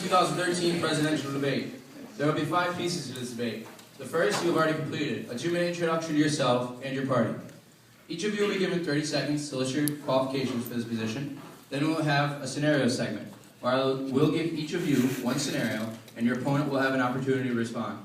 2013 presidential debate. There will be 5 pieces to this debate. The first you have already completed, a 2-minute introduction to yourself and your party. Each of you will be given 30 seconds to list your qualifications for this position. Then we'll have a scenario segment, where we'll give each of you one scenario, and your opponent will have an opportunity to respond.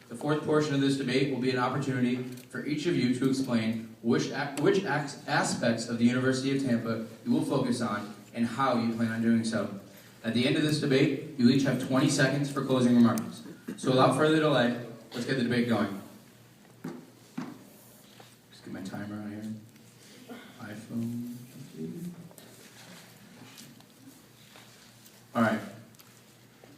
The fourth portion of this debate will be an opportunity for each of you to explain which aspects of the University of Tampa you will focus on and how you plan on doing so. At the end of this debate, you each have 20 seconds for closing remarks. So without further delay, let's get the debate going. Just get my timer on here. iPhone. All right.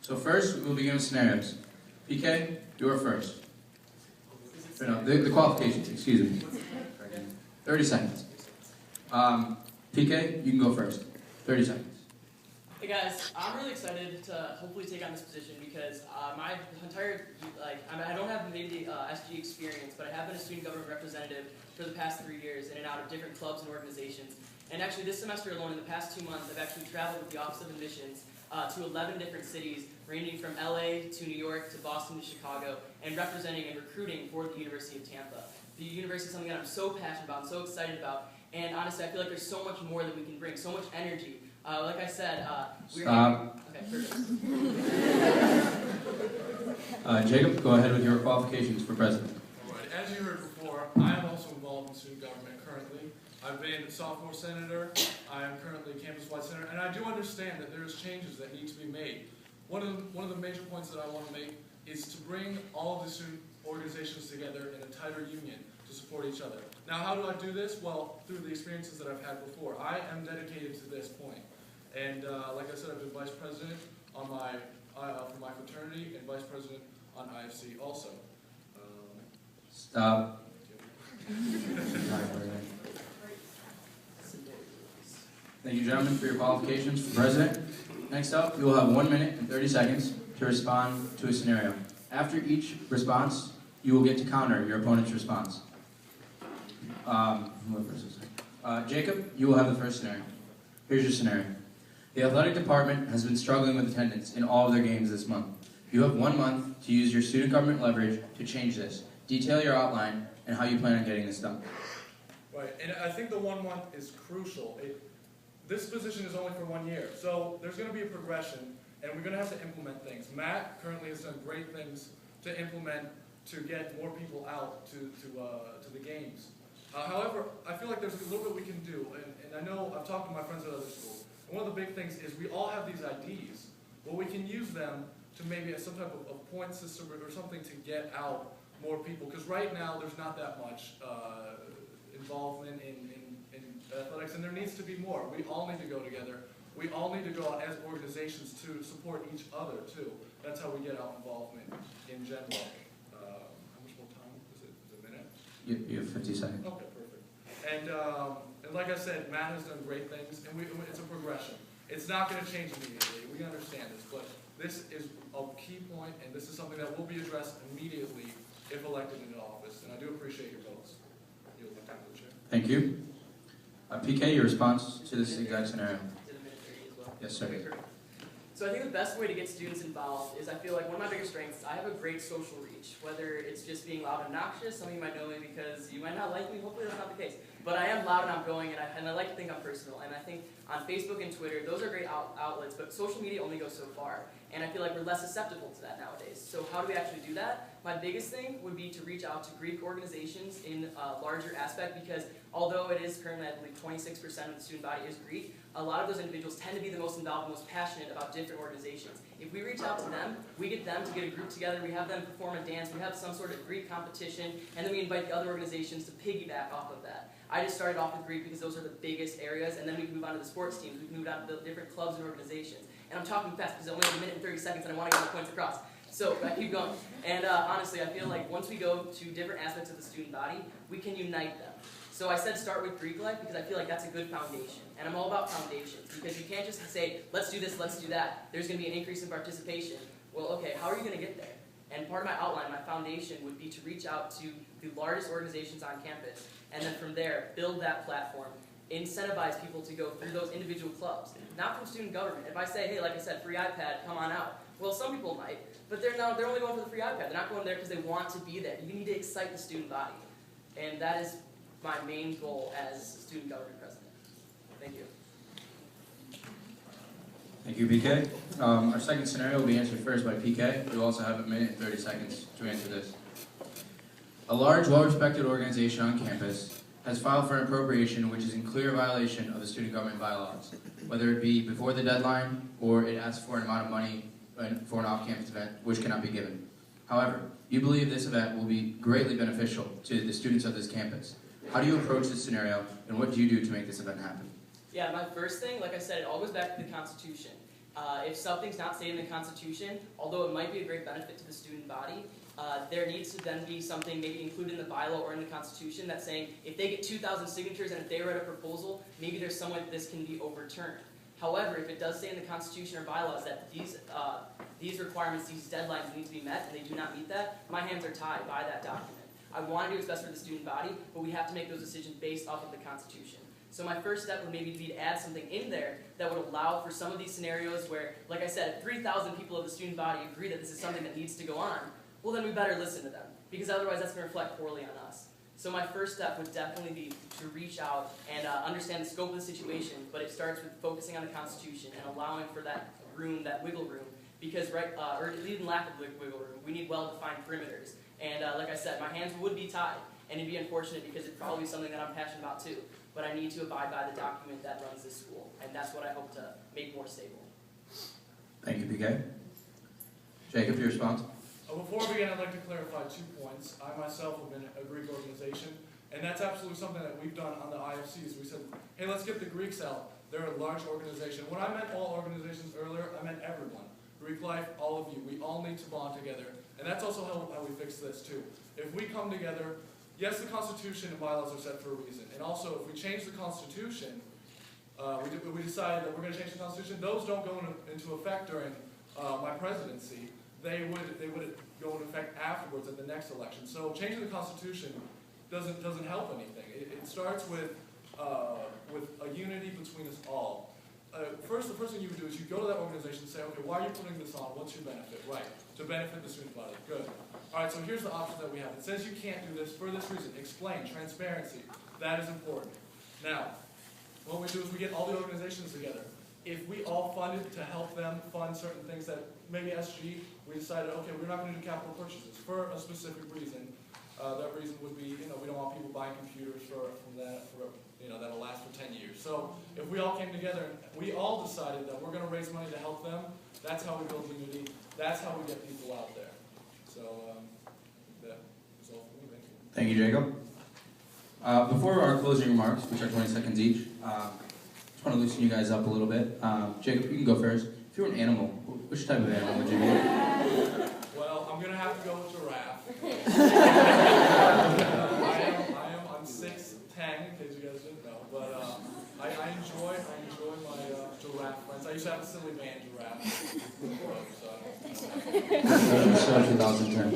So first, we'll begin with scenarios. PK, you are first. No, the qualifications, excuse me. 30 seconds. PK, you can go first. 30 seconds. Hey guys, I'm really excited to hopefully take on this position because my entire, I don't have maybe the SG experience, but I have been a student government representative for the past 3 years in and out of different clubs and organizations. And actually this semester alone, in the past 2 months, I've actually traveled with the Office of Admissions to 11 different cities, ranging from LA to New York to Boston to Chicago, and representing and recruiting for the University of Tampa. The university is something that I'm so passionate about, I'm so excited about, and honestly I feel like there's so much more that we can bring, so much energy. Like I said, we're Stop. Okay, perfect. Jacob, go ahead with your qualifications for president. All right. As you heard before, I am also involved in student government currently. I've been a sophomore senator. I am currently campus-wide senator, and I do understand that there's changes that need to be made. One of the major points that I want to make is to bring all of the student organizations together in a tighter union to support each other. Now, how do I do this? Well, through the experiences that I've had before. I am dedicated to this point. And like I said, I've been vice president on for my fraternity and vice president on IFC also. Stop. Thank you, gentlemen, for your qualifications for president. Next up, you will have 1 minute and 30 seconds to respond to a scenario. After each response, you will get to counter your opponent's response. Jacob, you will have the first scenario. Here's your scenario. The athletic department has been struggling with attendance in all of their games this month. You have 1 month to use your student government leverage to change this. Detail your outline and how you plan on getting this done. Right, and I think the 1 month is crucial. This position is only for 1 year, so there's going to be a progression, and we're going to have to implement things. Matt currently has done great things to implement to get more people out to the games. However, I feel like there's a little bit we can do, and I know I've talked to my friends at other schools, and one of the big things is we all have these IDs. Well, we can use them to maybe as some type of point system or something to get out more people, because right now there's not that much involvement in athletics, and there needs to be more. We all need to go together. We all need to go out as organizations to support each other, too. That's how we get out involvement in general. How much more time? Is it a minute? You have 50 seconds. Okay, perfect. And like I said, Matt has done great things, and it's a progression. It's not going to change immediately. We understand this, but this is a key point, and this is something that will be addressed immediately if elected into office. And I do appreciate your votes. Yield my time to the chair. Thank you. PK, your response to this exact scenario. Did a minute 30 as well. Yes, sir. Okay, perfect. So I think the best way to get students involved is I feel like one of my biggest strengths, I have a great social reach. Whether it's just being loud and obnoxious, some of you might know me because you might not like me, hopefully that's not the case. But I am loud and outgoing, and I like to think I'm personal. And I think on Facebook and Twitter, those are great outlets, but social media only goes so far. And I feel like we're less susceptible to that nowadays. So how do we actually do that? My biggest thing would be to reach out to Greek organizations in a larger aspect, because although it is currently, I believe, 26% of the student body is Greek, a lot of those individuals tend to be the most involved and most passionate about different organizations. If we reach out to them, we get them to get a group together, we have them perform a dance, we have some sort of Greek competition, and then we invite the other organizations to piggyback off of that. I just started off with Greek because those are the biggest areas, and then we can move on to the sports teams, we can move on to the different clubs and organizations. And I'm talking fast because I only have 1 minute and 30 seconds and I want to get my points across. So I keep going. And honestly, I feel like once we go to different aspects of the student body, we can unite them. So I said start with Greek life because I feel like that's a good foundation. And I'm all about foundations because you can't just say, let's do this, let's do that. There's going to be an increase in participation. Well, okay, how are you going to get there? And part of my outline, my foundation, would be to reach out to the largest organizations on campus, and then from there, build that platform, incentivize people to go through those individual clubs, not from student government. If I say, hey, like I said, free iPad, come on out. Well, some people might, but they're only going for the free iPad. They're not going there because they want to be there. You need to excite the student body. And that is my main goal as student government president. Thank you. Thank you, PK. Our second scenario will be answered first by PK. You'll also have a minute and 30 seconds to answer this. A large, well-respected organization on campus has filed for an appropriation which is in clear violation of the student government bylaws, whether it be before the deadline or it asks for an amount of money for an off-campus event which cannot be given. However, you believe this event will be greatly beneficial to the students of this campus. How do you approach this scenario, and what do you do to make this event happen? Yeah, my first thing, like I said, it all goes back to the Constitution. If something's not stated in the Constitution, although it might be a great benefit to the student body, there needs to then be something maybe included in the bylaw or in the Constitution that's saying if they get 2,000 signatures and if they write a proposal, maybe there's some way that this can be overturned. However, if it does say in the Constitution or bylaws that these requirements, these deadlines need to be met, and they do not meet that, my hands are tied by that document. I want to do what's best for the student body, but we have to make those decisions based off of the Constitution. So my first step would maybe be to add something in there that would allow for some of these scenarios where, like I said, if 3,000 people of the student body agree that this is something that needs to go on, well then we better listen to them, because otherwise that's going to reflect poorly on us. So my first step would definitely be to reach out and understand the scope of the situation, but it starts with focusing on the Constitution and allowing for that room, that wiggle room, because or even lack of wiggle room, we need well-defined perimeters. And like I said, my hands would be tied, and it'd be unfortunate because it'd probably be something that I'm passionate about too, but I need to abide by the document that runs this school, and that's what I hope to make more stable. Thank you, PK. Jacob, your response? Before we begin, I'd like to clarify 2 points. I myself have been a Greek organization, and that's absolutely something that we've done on the IFCs. We said, hey, let's get the Greeks out. They're a large organization. When I meant all organizations earlier, I meant everyone. Greek life, all of you. We all need to bond together. And that's also how we fix this too. If we come together, yes, the Constitution and bylaws are set for a reason. And also, if we change the Constitution, we decided that we're going to change the Constitution, those don't go into effect during my presidency. They would go into effect afterwards at the next election. So changing the Constitution doesn't help anything. It starts with a unity between us all. The first thing you would do is you go to that organization and say, okay, why are you putting this on? What's your benefit? Right, to benefit the student body. Good. All right, so here's the options that we have. It says you can't do this for this reason. Explain, transparency. That is important. Now, what we do is we get all the organizations together. If we all funded to help them fund certain things that maybe SG, we decided, okay, we're not going to do capital purchases for a specific reason. That reason would be, we don't want people buying computers that'll last for 10 years. So if we all came together and we all decided that we're going to raise money to help them, that's how we build unity. That's how we get people out there. So that is all for me. Thank you. Thank you, Jacob. Before our closing remarks, which are 20 seconds each, just want to loosen you guys up a little bit. Jacob, you can go first. If you were an animal, which type of animal would you be? Well, I'm going to have to go with giraffe. I'm 6'10", in case you guys didn't know, but I enjoy my giraffe friends. I used to have a silly band giraffe. Those are so 2010.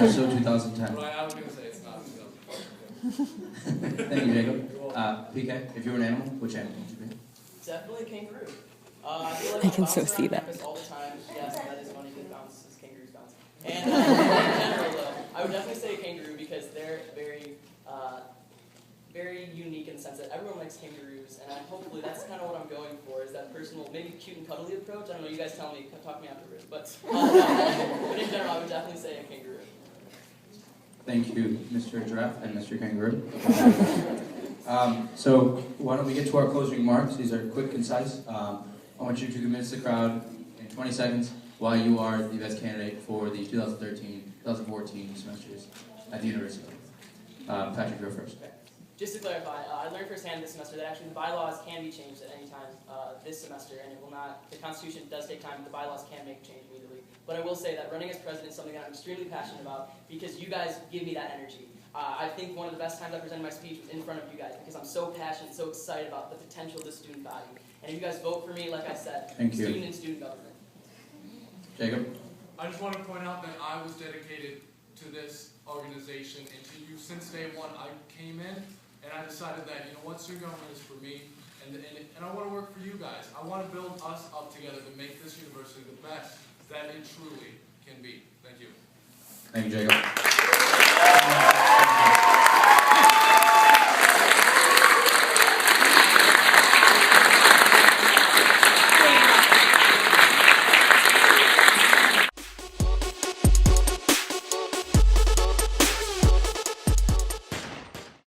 Those are so 2010. Right, I was going to say it's not 2010. Thank you, Jacob. PK, if you were an animal, which animal would you be? Definitely a kangaroo. I feel like I can so bounce see around that. campus all the time. Yes, that is funny because bounces, kangaroos bounce. And in general, though, I would definitely say a kangaroo because they're very unique in the sense that everyone likes kangaroos, and hopefully that's kind of what I'm going for, is that personal, maybe cute and cuddly approach. I don't know, you guys tell me, talk to me afterwards. But in general, I would definitely say a kangaroo. Thank you, Mr. Giraffe and Mr. Kangaroo. So why don't we get to our closing remarks? These are quick, concise. I want you to convince the crowd in 20 seconds why you are the best candidate for the 2013-2014 semesters at the university. Patrick, go first. Just to clarify, I learned firsthand this semester that actually the bylaws can be changed at any time this semester, and it will not, the Constitution does take time, but the bylaws can make change immediately. But I will say that running as president is something that I'm extremely passionate about because you guys give me that energy. I think one of the best times I presented my speech was in front of you guys because I'm so passionate, so excited about the potential of the student body. And if you guys vote for me, like I said, student and student government. Jacob? I just want to point out that I was dedicated to this organization and to you since day one I came in, and I decided that, you know what, student government is for me, and I want to work for you guys. I want to build us up together to make this university the best that it truly can be. Thank you. Thank you, Jacob.